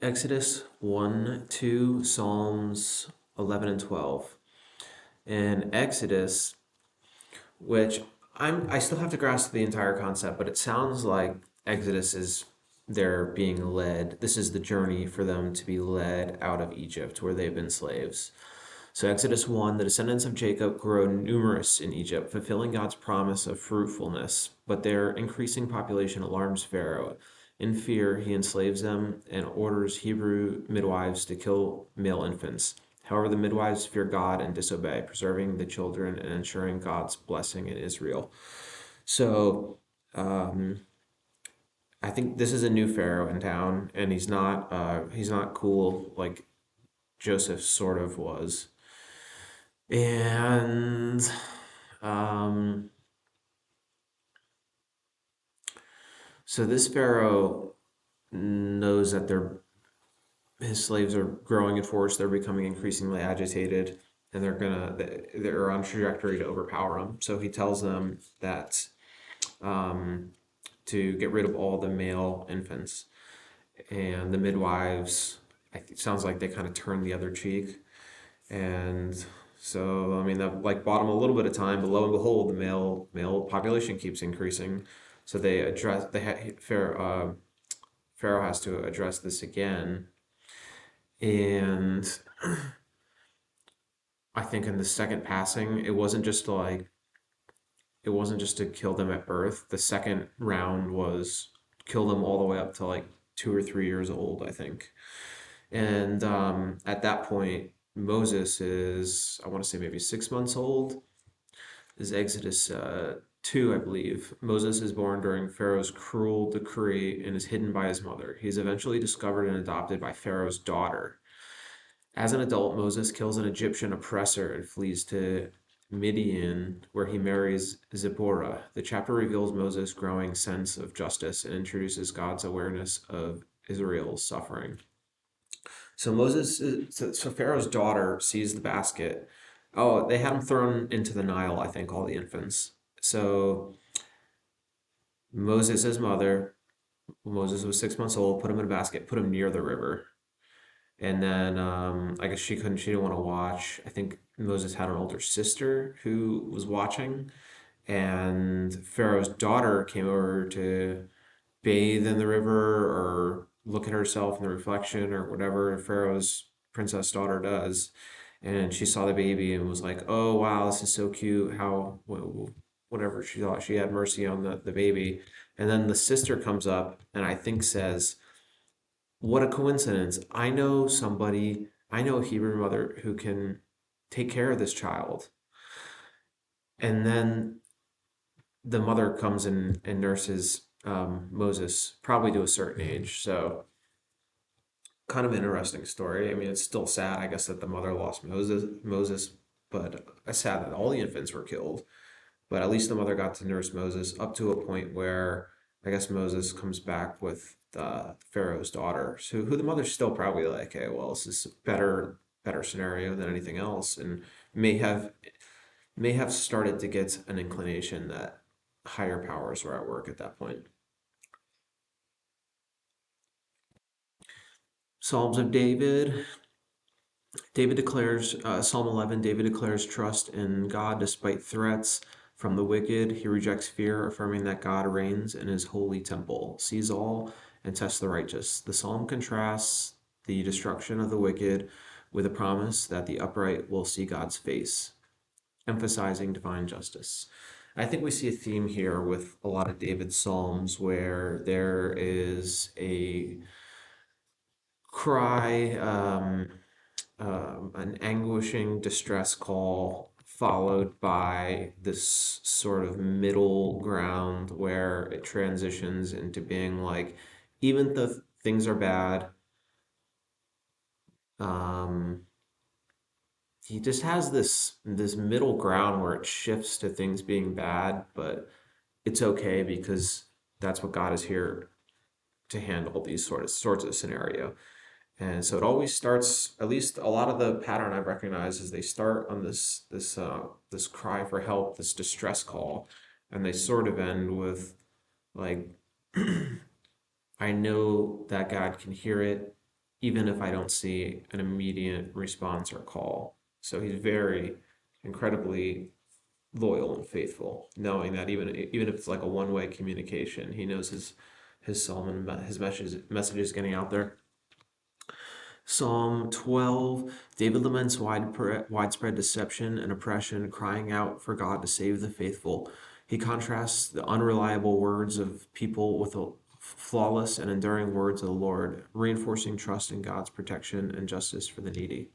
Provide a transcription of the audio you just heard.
Exodus 1, 2, Psalms 11 and 12. And Exodus, which I still have to grasp the entire concept, but it sounds like Exodus is they're being led. This is the journey for them to be led out of Egypt where they've been slaves. So Exodus 1, the descendants of Jacob grow numerous in Egypt, fulfilling God's promise of fruitfulness, but their increasing population alarms Pharaoh. In fear, he enslaves them and orders Hebrew midwives to kill male infants. However, the midwives fear God and disobey, preserving the children and ensuring God's blessing in Israel. So, um, I think this is a new Pharaoh in town, and he's not cool like Joseph sort of was. And um, so this Pharaoh knows that his slaves are growing in force. They're becoming increasingly agitated, and they're on trajectory to overpower him. So he tells them that um, to get rid of all the male infants, and the midwives. It sounds like they kind of turn the other cheek, and so I mean that like bought them a little bit of time, but lo and behold, the male population keeps increasing. So Pharaoh has to address this again, and I think in the second passing, it wasn't just to kill them at birth. The second round was kill them all the way up to like 2 or 3 years old, I think. And at that point, Moses is, I want to say maybe 6 months old. This is Exodus 2, I believe. Moses is born during Pharaoh's cruel decree and is hidden by his mother. He is eventually discovered and adopted by Pharaoh's daughter. As an adult, Moses kills an Egyptian oppressor and flees to Midian, where he marries Zipporah. The chapter reveals Moses' growing sense of justice and introduces God's awareness of Israel's suffering. So Pharaoh's daughter sees the basket. Oh, they had him thrown into the Nile, I think, all the infants. So Moses' mother, Moses was 6 months old, put him in a basket, put him near the river. And then I guess she didn't want to watch. I think Moses had an older sister who was watching, and Pharaoh's daughter came over to bathe in the river or look at herself in the reflection or whatever Pharaoh's princess daughter does. And she saw the baby and was like, "Oh wow, this is so cute." Whatever she thought, she had mercy on the baby. And then the sister comes up and I think says, "What a coincidence! I know a Hebrew mother who can take care of this child." And then the mother comes in and nurses Moses, probably to a certain age. So kind of an interesting story. I mean, it's still sad, I guess, that the mother lost Moses, but it's sad that all the infants were killed. But at least the mother got to nurse Moses up to a point where I guess Moses comes back with Pharaoh's daughter. So who the mother's still probably like, hey, well, this is a better scenario than anything else, and may have may have started to get an inclination that higher powers were at work at that point. Psalms of David. David declares, Psalm 11, David declares trust in God despite threats from the wicked. He rejects fear, affirming that God reigns in his holy temple, sees all, and tests the righteous. The psalm contrasts the destruction of the wicked with a promise that the upright will see God's face, emphasizing divine justice. I think we see a theme here with a lot of David's psalms where there is a cry, an anguishing distress call, followed by this sort of middle ground where it transitions into being like, even though things are bad, um, he just has this middle ground where it shifts to things being bad, but it's okay because that's what God is here to handle these sorts of scenario. And so it always starts, at least a lot of the pattern I've recognized is they start on this cry for help, this distress call, and they sort of end with like, I know that God can hear it. even if I don't see an immediate response or call. So he's very incredibly loyal and faithful, knowing that even if it's like a one-way communication, he knows his psalm and his message is getting out there. Psalm 12, David laments widespread deception and oppression, crying out for God to save the faithful. He contrasts the unreliable words of people with the flawless and enduring words of the Lord, reinforcing trust in God's protection and justice for the needy.